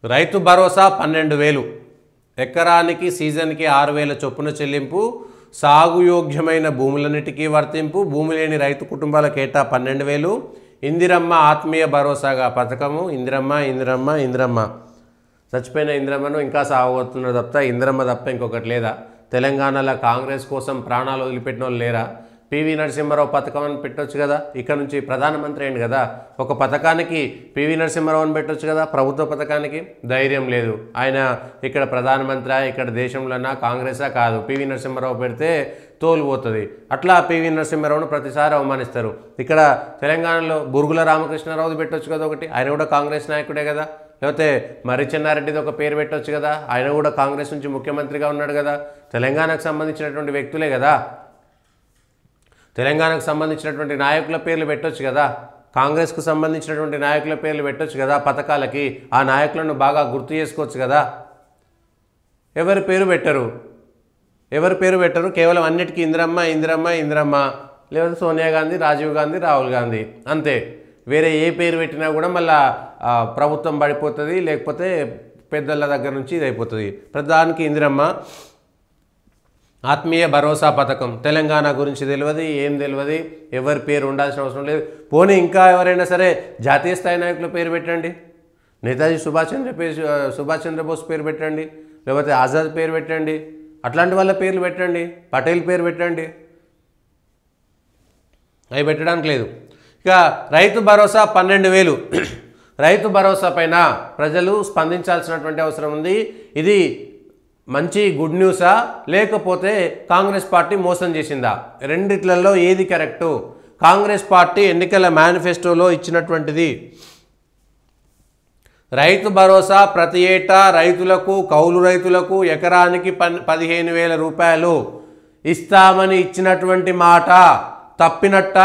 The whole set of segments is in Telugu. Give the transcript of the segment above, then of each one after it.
రైతు భరోసా 12,000 ఎకరానికి సీజన్కి 6,000 చొప్పున చెల్లింపు సాగు యోగ్యమైన భూములన్నిటికీ వర్తింపు భూమి లేని రైతు కుటుంబాలకు ఏటా 12,000 ఇందిరమ్మ ఆత్మీయ భరోసాగా పథకము ఇందిరమ్మ చచ్చిపోయిన ఇందిరమ్మను ఇంకా సాగుతున్నారు తప్ప ఇందిరమ్మ తప్ప ఇంకొకటి లేదా తెలంగాణలో కాంగ్రెస్ కోసం ప్రాణాలు వదిలిపెట్టిన వాళ్ళు లేరా పివి నరసింహారావు పథకం అని పెట్టొచ్చు కదా ఇక్కడ నుంచి ప్రధానమంత్రి అయింది కదా ఒక పథకానికి పివి నరసింహారావు అని పెట్టొచ్చు కదా ప్రభుత్వ పథకానికి ధైర్యం లేదు ఆయన ఇక్కడ ప్రధానమంత్రి ఇక్కడ దేశంలోనా కాంగ్రెసా కాదు పివి నరసింహారావు పెడితే తోలుపోతుంది అట్లా పివి నరసింహారావును ప్రతిసారి అవమానిస్తారు ఇక్కడ తెలంగాణలో బురుగుల రామకృష్ణారావుది పెట్టొచ్చు కదా ఒకటి ఆయన కూడా కాంగ్రెస్ నాయకుడే కదా లేకపోతే మరి చెన్నారెడ్డిది ఒక పేరు పెట్టొచ్చు కదా ఆయన కూడా కాంగ్రెస్ నుంచి ముఖ్యమంత్రిగా ఉన్నాడు కదా తెలంగాణకు సంబంధించినటువంటి వ్యక్తులే కదా తెలంగాణకు సంబంధించినటువంటి నాయకుల పేర్లు పెట్టొచ్చు కదా కాంగ్రెస్కు సంబంధించినటువంటి నాయకుల పేర్లు పెట్టొచ్చు కదా పథకాలకి ఆ నాయకులను బాగా గుర్తు చేసుకోవచ్చు కదా ఎవరి పేరు పెట్టరు కేవలం అన్నిటికీ ఇందిరమ్మ లేదా సోనియా గాంధీ రాజీవ్ గాంధీ రాహుల్ గాంధీ అంతే వేరే ఏ పేరు పెట్టినా కూడా మళ్ళీ ప్రభుత్వం పడిపోతుంది లేకపోతే పెద్దల దగ్గర నుంచి ఇది అయిపోతుంది ప్రధానికి ఇందిరమ్మ ఆత్మీయ భరోసా పథకం తెలంగాణ గురించి తెలియదు ఏం తెలియదు ఎవరి పేరు ఉండాల్సిన అవసరం లేదు పోనీ ఇంకా ఎవరైనా సరే జాతీయ స్థాయి నాయకుల పేరు పెట్టండి నేతాజీ సుభాష్ చంద్రబోస్ పేరు పెట్టండి లేకపోతే ఆజాద్ పేరు పెట్టండి అట్లాంటి వాళ్ళ పేర్లు పెట్టండి పటేల్ పేరు పెట్టండి అవి పెట్టడానికి లేదు ఇక రైతు భరోసా 12,000 రైతు భరోసా పైన ప్రజలు స్పందించాల్సినటువంటి అవసరం ఉంది ఇది మంచి గుడ్ న్యూసా లేకపోతే కాంగ్రెస్ పార్టీ మోసం చేసిందా రెండిట్లలో ఏది కరెక్టు కాంగ్రెస్ పార్టీ ఎన్నికల మేనిఫెస్టోలో ఇచ్చినటువంటిది రైతు భరోసా ప్రతి ఏటా రైతులకు కౌలు రైతులకు ఎకరానికి 15,000 రూపాయలు ఇస్తామని ఇచ్చినటువంటి మాట తప్పినట్ట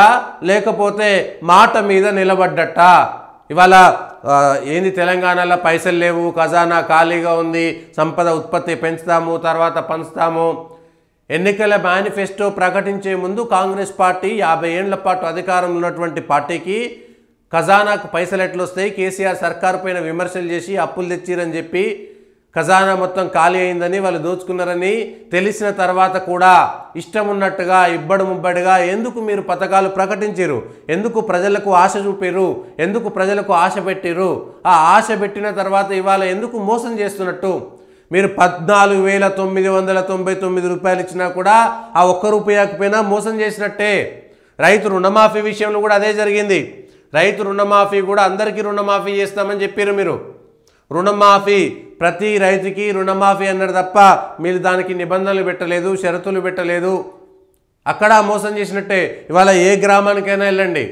లేకపోతే మాట మీద నిలబడ్డట్ట ఇవాళ ఏంది తెలంగాణలో పైసలు లేవు ఖజానా ఖాళీగా ఉంది సంపద ఉత్పత్తి పెంచుతాము తర్వాత పంచుతాము ఎన్నికల మేనిఫెస్టో ప్రకటించే ముందు కాంగ్రెస్ పార్టీ 50 ఏళ్ల పాటు అధికారంలో ఉన్నటువంటి పార్టీకి ఖజానాకు పైసలు ఎట్లా వస్తాయి కేసీఆర్ సర్కారు పైన విమర్శలు చేసి అప్పులు తెచ్చిరని చెప్పి ఖజానా మొత్తం ఖాళీ అయిందని వాళ్ళు దోచుకున్నారని తెలిసిన తర్వాత కూడా ఇష్టం ఉన్నట్టుగా ఇబ్బడి ముబ్బడిగా ఎందుకు మీరు పథకాలు ప్రకటించారు ఎందుకు ప్రజలకు ఆశ చూపారు ఎందుకు ప్రజలకు ఆశ పెట్టారు ఆ ఆశ పెట్టిన తర్వాత ఇవాళ ఎందుకు మోసం చేస్తున్నట్టు మీరు 14,999 రూపాయలు ఇచ్చినా కూడా ఆ ఒక్క రూపాయకు పైన మోసం చేసినట్టే రైతు రుణమాఫీ విషయంలో కూడా అదే జరిగింది రైతు రుణమాఫీ కూడా అందరికీ రుణమాఫీ చేస్తామని చెప్పారు మీరు రుణమాఫీ ప్రతి రైతుకి రుణమాఫీ అన్నారు తప్ప మీరు దానికి నిబంధనలు పెట్టలేదు షరతులు పెట్టలేదు అక్కడ మోసం చేసినట్టే ఇవాళ ఏ గ్రామానికైనా వెళ్ళండి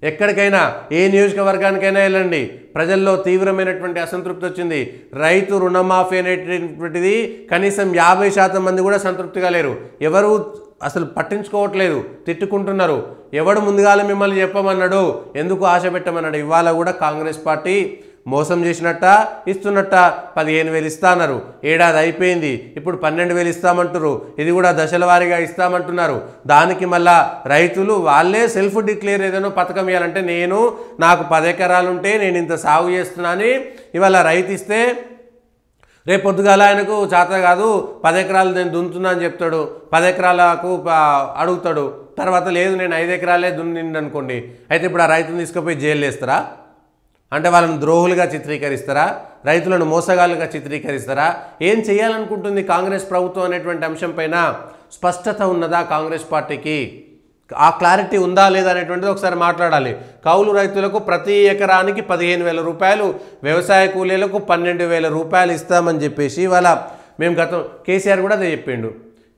ఎక్కడికైనా ఏ నియోజకవర్గానికైనా వెళ్ళండి ప్రజల్లో తీవ్రమైనటువంటి అసంతృప్తి వచ్చింది రైతు రుణమాఫీ అనేటువంటిది కనీసం 50% మంది కూడా సంతృప్తిగా లేరు ఎవరు అసలు పట్టించుకోవట్లేదు తిట్టుకుంటున్నారు ఎవడు ముందుగాల మిమ్మల్ని చెప్పమన్నాడు ఎందుకు ఆశ పెట్టమన్నాడు ఇవాళ కూడా కాంగ్రెస్ పార్టీ మోసం చేసినట్ట ఇస్తున్నట్ట 15,000 ఇస్తాన్నారు ఏడాది అయిపోయింది ఇప్పుడు 12,000 ఇస్తామంటారు ఇది కూడా దశల వారీగా ఇస్తామంటున్నారు దానికి మళ్ళా రైతులు వాళ్ళే సెల్ఫ్ డిక్లేర్ ఏదైనా పథకం ఇవ్వాలంటే నాకు 10 ఎకరాలు ఉంటే నేను ఇంత సాగు చేస్తున్నానని ఇవాళ రైతు ఇస్తే రేపు పొద్దుగాల ఆయనకు చేత కాదు 10 ఎకరాలు నేను దున్నుతున్నా అని చెప్తాడు 10 ఎకరాలకు అడుగుతాడు తర్వాత లేదు నేను 5 ఎకరాలే దున్నిండి అనుకోండి అయితే ఇప్పుడు ఆ రైతుని తీసుకుపోయి జైలు వేస్తారా అంటే వాళ్ళని ద్రోహులుగా చిత్రీకరిస్తారా రైతులను మోసగాళ్ళుగా చిత్రీకరిస్తారా ఏం చేయాలనుకుంటుంది కాంగ్రెస్ ప్రభుత్వం అనేటువంటి అంశం పైన స్పష్టత ఉన్నదా కాంగ్రెస్ పార్టీకి ఆ క్లారిటీ ఉందా లేదా అనేటువంటిది ఒకసారి మాట్లాడాలి కౌలు రైతులకు ప్రతి ఎకరానికి 15,000 రూపాయలు వ్యవసాయ కూలీలకు 12,000 రూపాయలు ఇస్తామని చెప్పేసి వాళ్ళ మేము కేసీఆర్ కూడా అదే చెప్పిండు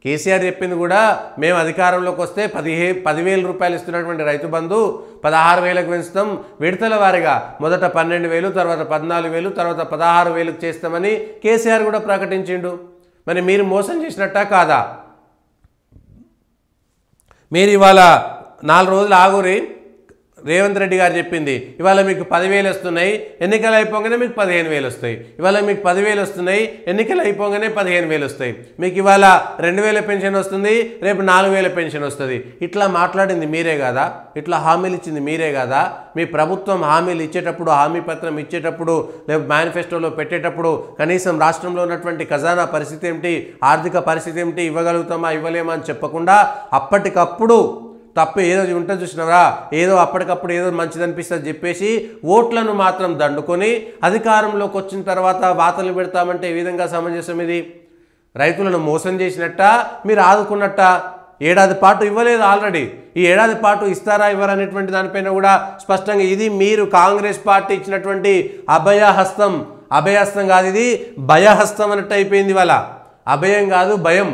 కేసీఆర్ చెప్పింది కూడా మేము అధికారంలోకి వస్తే 10,000 రూపాయలు ఇస్తున్నటువంటి రైతు బంధు 16,000కు పెంచుతాం విడతల వారిగా మొదట 12,000 తర్వాత 14,000 తర్వాత 16,000కు చేస్తామని కేసీఆర్ కూడా ప్రకటించిండు మరి మీరు మోసం చేసినట్టా కాదా మీరు ఇవాళ 4 రోజులు ఆగురి రేవంత్ రెడ్డి గారు చెప్పింది ఇవాళ మీకు 10,000 వస్తున్నాయి, ఎన్నికలు అయిపోగానే మీకు 15,000 వస్తాయి. ఇవాళ మీకు 10,000 వస్తున్నాయి, ఎన్నికలు అయిపోగానే 15,000 వస్తాయి. మీకు ఇవాళ 2,000 పెన్షన్ వస్తుంది, రేపు 4,000 పెన్షన్ వస్తుంది. ఇట్లా మాట్లాడింది మీరే కదా, ఇట్లా హామీలు ఇచ్చింది మీరే కదా. మీ ప్రభుత్వం హామీలు ఇచ్చేటప్పుడు, హామీ పత్రం ఇచ్చేటప్పుడు, లేదా మేనిఫెస్టోలో పెట్టేటప్పుడు కనీసం రాష్ట్రంలో ఉన్నటువంటి ఖజానా పరిస్థితి ఏమిటి, ఆర్థిక పరిస్థితి ఏమిటి, ఇవ్వగలుగుతామా ఇవ్వలేమా అని చెప్పకుండా అప్పటికప్పుడు తప్పు ఏదో ఉంటుంది చూసినవరా, ఏదో అప్పటికప్పుడు ఏదో మంచిదనిపిస్తుంది చెప్పేసి ఓట్లను మాత్రం దండుకొని అధికారంలోకి వచ్చిన తర్వాత వాతలు పెడతామంటే ఏ విధంగా సమంజసం ఇది? రైతులను మోసం చేసినట్ట, మీరు ఆదుకున్నట్ట. ఏడాది పాటు ఇవ్వలేదు ఆల్రెడీ. ఈ ఏడాది పాటు ఇస్తారా ఇవ్వరనేటువంటి దానిపైన కూడా స్పష్టంగా ఇది మీరు కాంగ్రెస్ పార్టీ ఇచ్చినటువంటి అభయహస్తం. అభయహస్తం కాదు, ఇది భయహస్తం అన్నట్టు అయిపోయింది. వాళ్ళ అభయం కాదు, భయం.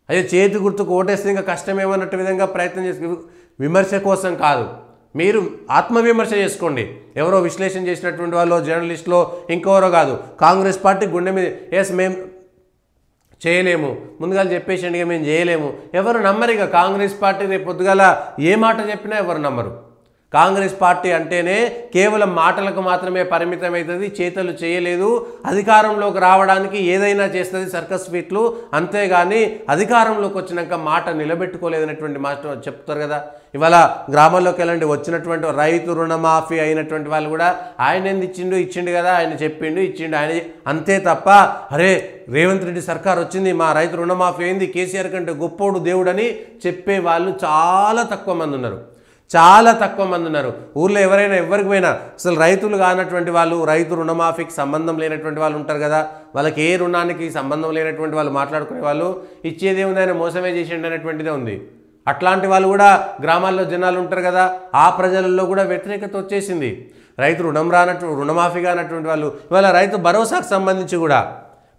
అదే చేతి గుర్తుకు ఓటేస్తే ఇంకా కష్టమేమన్నట్టు విధంగా ప్రయత్నం చేసి, విమర్శ కోసం కాదు, మీరు ఆత్మవిమర్శ చేసుకోండి. ఎవరో విశ్లేషణ చేసినటువంటి వాళ్ళు, జర్నలిస్టులో ఇంకెవరో కాదు. కాంగ్రెస్ పార్టీ గుండె మీద ఎస్ మేము చేయలేము, ముందుగా చెప్పేసి మేము చేయలేము. ఎవరు నమ్మరు. ఇక కాంగ్రెస్ పార్టీ రేపు పొద్దుగాల ఏ మాట చెప్పినా ఎవరు నమ్మరు. కాంగ్రెస్ పార్టీ అంటేనే కేవలం మాటలకు మాత్రమే పరిమితమవుతుంది, చేతలు చేయలేదు. అధికారంలోకి రావడానికి ఏదైనా చేస్తుంది, సర్కస్ ఫీట్లు, అంతేగాని అధికారంలోకి వచ్చినాక మాట నిలబెట్టుకోలేదనేటువంటి మాట చెప్తారు కదా. ఇవాళ గ్రామాల్లోకి వెళ్ళండి, వచ్చినటువంటి రైతు రుణమాఫీ అయినటువంటి వాళ్ళు కూడా ఆయన ఏంది ఇచ్చిండు కదా, ఆయన చెప్పిండు ఇచ్చిండు ఆయన, అంతే తప్ప అరే రేవంత్ రెడ్డి సర్కార్ వచ్చింది, మా రైతు రుణమాఫీ అయింది, కేసీఆర్ కంటే గొప్పోడు దేవుడని చెప్పే వాళ్ళు చాలా తక్కువ మంది ఉన్నారు. చాలా తక్కువ మంది ఉన్నారు. ఊర్లో ఎవరైనా ఎవరికి పోయినా అసలు రైతులు కానటువంటి వాళ్ళు, రైతు రుణమాఫీకి సంబంధం లేనటువంటి వాళ్ళు ఉంటారు కదా, వాళ్ళకి ఏ రుణానికి సంబంధం లేనటువంటి వాళ్ళు మాట్లాడుకునే వాళ్ళు, ఇచ్చేదే ఉంది ఆయన మోసమే చేసిండు అనేటువంటిదే ఉంది. అట్లాంటి వాళ్ళు కూడా గ్రామాల్లో జనాలు ఉంటారు కదా, ఆ ప్రజలలో కూడా వ్యతిరేకత వచ్చేసింది. రైతు రుణమాఫీ కానటువంటి వాళ్ళు ఇవాళ రైతు భరోసాకు సంబంధించి కూడా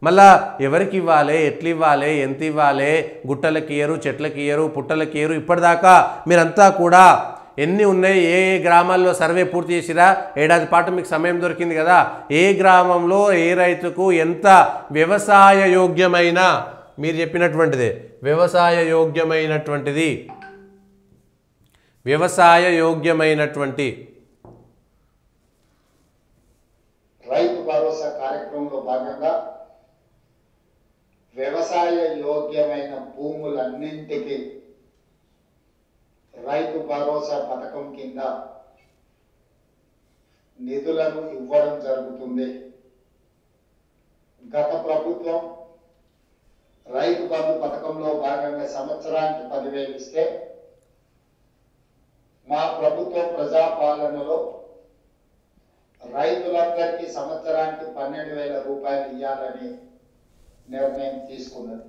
మళ్ళా ఎవరికి ఇవ్వాలి, ఎట్లు ఇవ్వాలి, ఎంత ఇవ్వాలి, గుట్టలకి ఇయ్యరు, చెట్లకి ఇయ్యరు, పుట్టలకి ఇయ్యరు. ఇప్పటిదాకా మీరంతా కూడా ఎన్ని ఉన్నాయి, ఏ ఏ గ్రామాల్లో సర్వే పూర్తి చేసిరా, ఏడాది పాటు మీకు సమయం దొరికింది కదా, ఏ గ్రామంలో ఏ రైతుకు ఎంత వ్యవసాయ యోగ్యమైన, మీరు చెప్పినటువంటిదే వ్యవసాయ యోగ్యమైనటువంటిది, వ్యవసాయ యోగ్యమైనటువంటి రైతు భరోసా కార్యక్రమంలో భాగంగా వ్యవసాయ యోగ్యమైన భూములన్నింటికి రైతు భరోసా పథకం కింద నిధులను ఇవ్వడం జరుగుతుంది. గత ప్రభుత్వం రైతు బంధు పథకంలో భాగంగా సంవత్సరానికి 10,000 ఇస్తే, మా ప్రభుత్వం ప్రజాపాలనలో రైతులందరికీ సంవత్సరానికి 12,000 రూపాయలు ఇవ్వాలని నిర్ణయం తీసుకున్నది.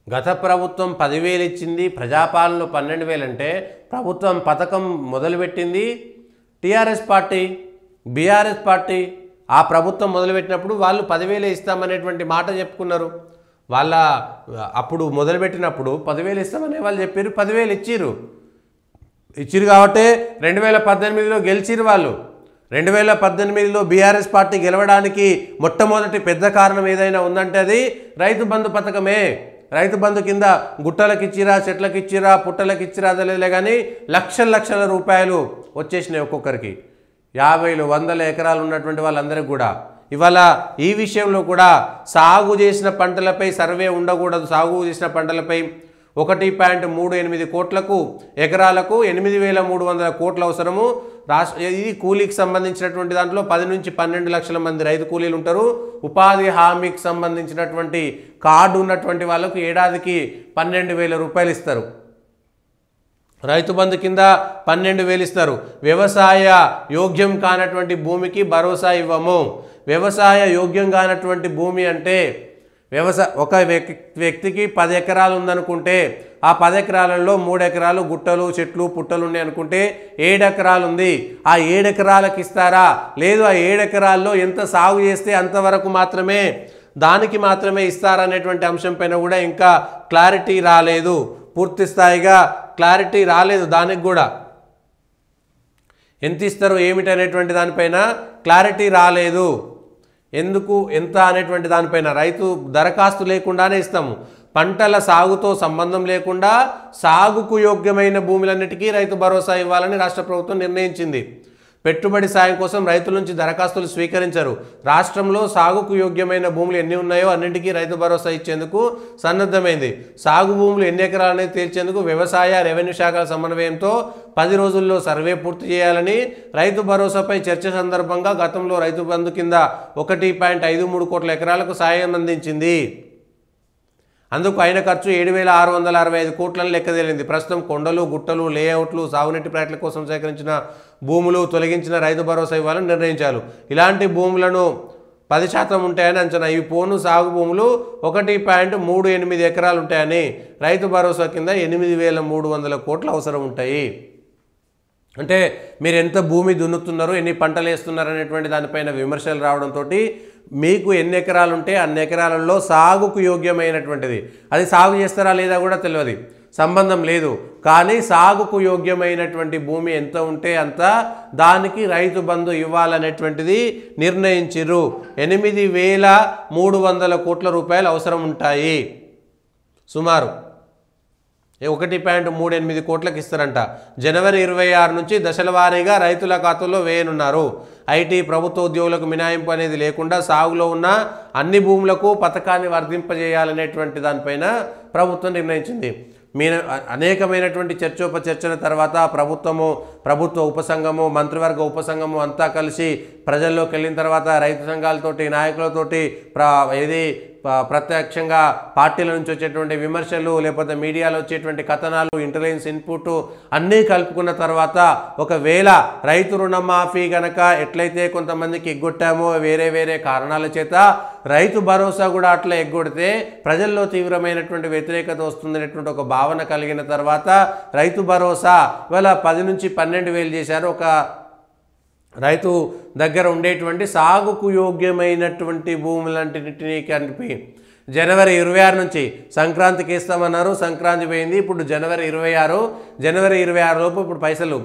గత ప్రభుత్వం 10,000 ఇచ్చింది, ప్రజాపాలనలో 12,000 అంటే ప్రభుత్వం పథకం మొదలుపెట్టింది టీఆర్ఎస్ పార్టీ, బీఆర్ఎస్ పార్టీ. ఆ ప్రభుత్వం మొదలుపెట్టినప్పుడు వాళ్ళు 10,000 ఇస్తామనేటువంటి మాట చెప్పుకున్నారు. వాళ్ళ అప్పుడు మొదలుపెట్టినప్పుడు 10,000 ఇస్తామనే వాళ్ళు చెప్పారు, 10,000 ఇచ్చిరు కాబట్టి 2018లో గెలిచిరు వాళ్ళు. 2018లో బీఆర్ఎస్ పార్టీ గెలవడానికి మొట్టమొదటి పెద్ద కారణం ఏదైనా ఉందంటే అది రైతు బంధు పథకమే. రైతు బంధు కింద గుట్టలకు ఇచ్చిరా, చెట్లకు ఇచ్చిరా, పుట్టలకు ఇచ్చిరా అదలే కానీ లక్షల రూపాయలు వచ్చేసినాయి ఒక్కొక్కరికి. 50, 100 ఎకరాలు ఉన్నటువంటి వాళ్ళందరికీ కూడా. ఇవాళ ఈ విషయంలో కూడా సాగు చేసిన పంటలపై సర్వే ఉండకూడదు. సాగు చేసిన పంటలపై 1.38 కోట్లకు ఎకరాలకు 8,300 కోట్ల అవసరము. ఇది కూలీకి సంబంధించినటువంటి దాంట్లో 10 నుంచి 12 లక్షల మంది రైతు కూలీలు ఉంటారు. ఉపాధి హామీకి సంబంధించినటువంటి కార్డు ఉన్నటువంటి వాళ్ళకు ఏడాదికి 12,000 రూపాయలు ఇస్తారు. రైతు బంధు కింద 12,000 ఇస్తారు. వ్యవసాయ యోగ్యం కానటువంటి భూమికి భరోసా ఇవ్వము. వ్యవసాయ యోగ్యం కానటువంటి భూమి అంటే ఒక వ్యక్తికి 10 ఎకరాలు ఉందనుకుంటే ఆ 10 ఎకరాలలో 3 ఎకరాలు గుట్టలు, చెట్లు, పుట్టలు ఉన్నాయి అనుకుంటే 7 ఎకరాలు ఉంది. ఆ 7 ఎకరాలకు ఇస్తారా, లేదు ఆ 7 ఎకరాల్లో ఎంత సాగు చేస్తే అంతవరకు మాత్రమే, దానికి మాత్రమే ఇస్తారనేటువంటి అంశం పైన కూడా ఇంకా క్లారిటీ రాలేదు. పూర్తి స్థాయిగా క్లారిటీ రాలేదు. దానికి కూడా ఎంత ఇస్తారో ఏమిటనేటువంటి దానిపైన క్లారిటీ రాలేదు. ఎందుకు ఎంత అనేటువంటి దానిపైన రైతు దరఖాస్తు లేకుండానే ఇస్తాము. పంటల సాగుతో సంబంధం లేకుండా సాగుకు యోగ్యమైన భూములన్నిటికీ రైతు భరోసా ఇవ్వాలని రాష్ట్ర ప్రభుత్వం నిర్ణయించింది. పెట్టుబడి సాయం కోసం రైతుల నుంచి దరఖాస్తులు స్వీకరించరు. రాష్ట్రంలో సాగుకు యోగ్యమైన భూములు ఎన్ని ఉన్నాయో అన్నింటికీ రైతు భరోసా ఇచ్చేందుకు సన్నద్ధమైంది. సాగు భూములు ఎన్ని ఎకరాలనేది తేల్చేందుకు వ్యవసాయ రెవెన్యూ శాఖల సమన్వయంతో 10 రోజుల్లో సర్వే పూర్తి చేయాలని రైతు భరోసాపై చర్చ సందర్భంగా గతంలో రైతు బంధు కింద 1.53 కోట్ల ఎకరాలకు సాయం అందించింది. అందుకు అయిన ఖర్చు 7,665 కోట్లను లెక్కదేలింది. ప్రస్తుతం కొండలు, గుట్టలు, లేఅవుట్లు, సాగునీటి ప్రాజెక్టుల కోసం సేకరించిన భూములు తొలగించిన రైతు భరోసా ఇవ్వాలని నిర్ణయించారు. ఇలాంటి భూములను 10% ఉంటాయని అంచనా. ఇవి పోను సాగు భూములు 1.38 ఎకరాలు ఉంటాయని, రైతు భరోసా కింద 8,300 కోట్లు అవసరం ఉంటాయి. అంటే మీరు ఎంత భూమి దున్నుతున్నారు, ఎన్ని పంటలు వేస్తున్నారు అనేటువంటి దానిపైన విమర్శలు రావడంతో మీకు ఎన్ని ఎకరాలు ఉంటే అన్ని ఎకరాలలో సాగుకు యోగ్యమైనటువంటిది, అది సాగు చేస్తారా లేదా కూడా తెలియదు, సంబంధం లేదు. కానీ సాగుకు యోగ్యమైనటువంటి భూమి ఎంత ఉంటే అంత దానికి రైతు బంధు ఇవ్వాలనేటువంటిది నిర్ణయించారు. 8,300 కోట్ల రూపాయలు అవసరం ఉంటాయి. సుమారు 1.38 కోట్లకు ఇస్తారంట. జనవరి 26 నుంచి దశల వారీగా రైతుల ఖాతాల్లో వేయనున్నారు. ఐటీ, ప్రభుత్వ ఉద్యోగులకు మినహాయింపు అనేది లేకుండా సాగులో ఉన్న అన్ని భూములకు పథకాన్ని వర్తింపజేయాలనేటువంటి దానిపైన ప్రభుత్వం నిర్ణయించింది. అనేకమైనటువంటి చర్చోపచర్చల తర్వాత ప్రభుత్వ ఉపసంఘము, మంత్రివర్గ ఉపసంఘము అంతా కలిసి ప్రజల్లోకి వెళ్ళిన తర్వాత రైతు సంఘాలతోటి, నాయకులతోటి ప్రత్యక్షంగా పార్టీల నుంచి వచ్చేటువంటి విమర్శలు, లేకపోతే మీడియాలో వచ్చేటువంటి కథనాలు, ఇంటెలిజెన్స్ ఇన్పుట్ అన్నీ కలుపుకున్న తర్వాత ఒకవేళ రైతు రుణమాఫీ గనక ఎట్లయితే కొంతమందికి ఎగ్గొట్టామో వేరే కారణాల చేత రైతు భరోసా కూడా అట్లా ఎగ్గొడితే ప్రజల్లో తీవ్రమైనటువంటి వ్యతిరేకత వస్తుందనేటువంటి ఒక భావన కలిగిన తర్వాత రైతు భరోసా ఇవాళ 10 నుంచి 12,000 చేశారు. ఒక రైతు దగ్గర ఉండేటువంటి సాగుకు యోగ్యమైనటువంటి భూములంటిని కలిపి జనవరి 26 నుంచి సంక్రాంతికి ఇస్తామన్నారు. సంక్రాంతి పోయింది, ఇప్పుడు జనవరి 26 లోపు ఇప్పుడు పైసలు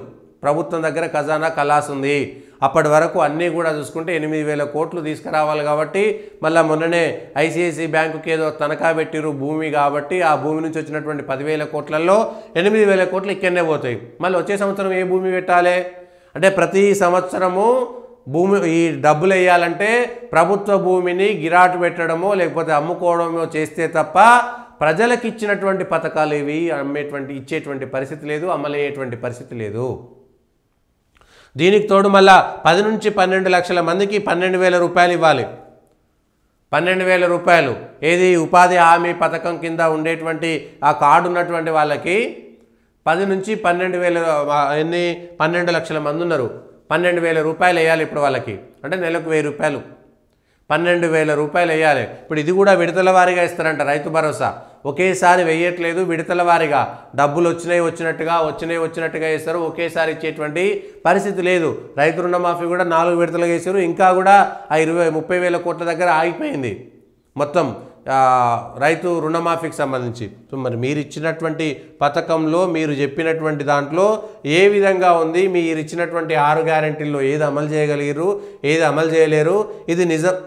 ప్రభుత్వం దగ్గర ఖజానా ఖలాస్ ఉంది. అప్పటి వరకు అన్నీ కూడా చూసుకుంటే 8,000 కోట్లు తీసుకురావాలి. కాబట్టి మళ్ళీ మొన్ననే ఐసిఐసిఐ బ్యాంకుకి ఏదో తనఖా పెట్టిరు భూమి, కాబట్టి ఆ భూమి నుంచి వచ్చినటువంటి 10,000 కోట్లలో 8,000 కోట్లు ఇక్కడనే పోతాయి. మళ్ళీ వచ్చే సంవత్సరం ఏ భూమి పెట్టాలి అంటే ప్రతి సంవత్సరము భూమి ఈ డబ్బులు వేయాలంటే ప్రభుత్వ భూమిని గిరాటు పెట్టడమో లేకపోతే అమ్ముకోవడమో చేస్తే తప్ప ప్రజలకు ఇచ్చినటువంటి పథకాలు ఇవి ఇచ్చేటువంటి పరిస్థితి లేదు, అమలయ్యేటువంటి పరిస్థితి లేదు. దీనికి తోడు మళ్ళా 10 నుంచి 12 లక్షల మందికి 12,000 రూపాయలు ఇవ్వాలి. 12,000 రూపాయలు ఏది ఉపాధి హామీ పథకం కింద ఉండేటువంటి ఆ కార్డు ఉన్నటువంటి వాళ్ళకి 10 నుంచి 12,000 12 లక్షల మంది ఉన్నారు. 12,000 రూపాయలు వేయాలి ఇప్పుడు వాళ్ళకి, అంటే నెలకు 1,000 రూపాయలు, 12,000 రూపాయలు వేయాలి. ఇప్పుడు ఇది కూడా విడతల వారీగా ఇస్తారంట రైతు భరోసా. ఒకేసారి వేయట్లేదు, విడతల వారీగా డబ్బులు వచ్చినట్టుగా ఇస్తారు. ఒకేసారి ఇచ్చేటువంటి పరిస్థితి లేదు. రైతు రుణమాఫీ కూడా 4 విడతలుగా వేసారు. ఇంకా కూడా ఆ 30,000 కోట్ల దగ్గర ఆగిపోయింది మొత్తం రైతు రుణమాఫీకి సంబంధించి. మరి మీరు ఇచ్చినటువంటి పథకంలో మీరు చెప్పినటువంటి దాంట్లో ఏ విధంగా ఉంది, మీరు ఇచ్చినటువంటి 6 గ్యారెంటీల్లో ఏది అమలు చేయగలిగారు, ఏది అమలు చేయలేరు, ఇది నిజం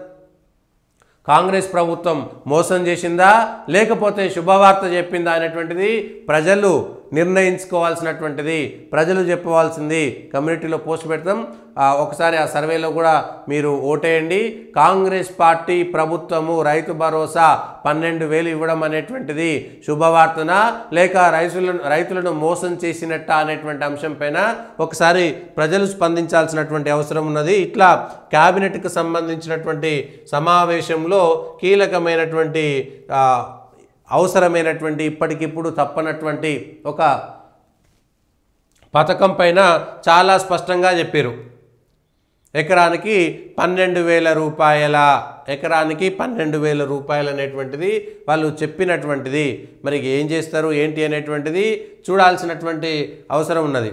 కాంగ్రెస్ ప్రభుత్వం మోసం చేసిందా లేకపోతే శుభవార్త చెప్పిందా అనేటువంటిది ప్రజలు నిర్ణయించుకోవాల్సినటువంటిది, ప్రజలు చెప్పవలసింది. కమ్యూనిటీలో పోస్ట్ పెడతాం, ఒకసారి ఆ సర్వేలో కూడా మీరు ఓటేయండి. కాంగ్రెస్ పార్టీ ప్రభుత్వము రైతు భరోసా 12,000 ఇవ్వడం అనేటువంటిది శుభవార్తనా లేక రైతులను మోసం చేసినట్ట అనేటువంటి అంశం పైన ఒకసారి ప్రజలు స్పందించాల్సినటువంటి అవసరం ఉన్నది. ఇట్లా క్యాబినెట్కి సంబంధించినటువంటి సమావేశంలో కీలకమైనటువంటి అవసరమైనటువంటి ఇప్పటికిప్పుడు తప్పనటువంటి ఒక పథకం పైన చాలా స్పష్టంగా చెప్పారు. ఎకరానికి 12,000 రూపాయల, ఎకరానికి 12,000 రూపాయలు అనేటువంటిది వాళ్ళు చెప్పినటువంటిది. మరి ఏం చేస్తారు ఏంటి అనేటువంటిది చూడాల్సినటువంటి అవసరం ఉన్నది.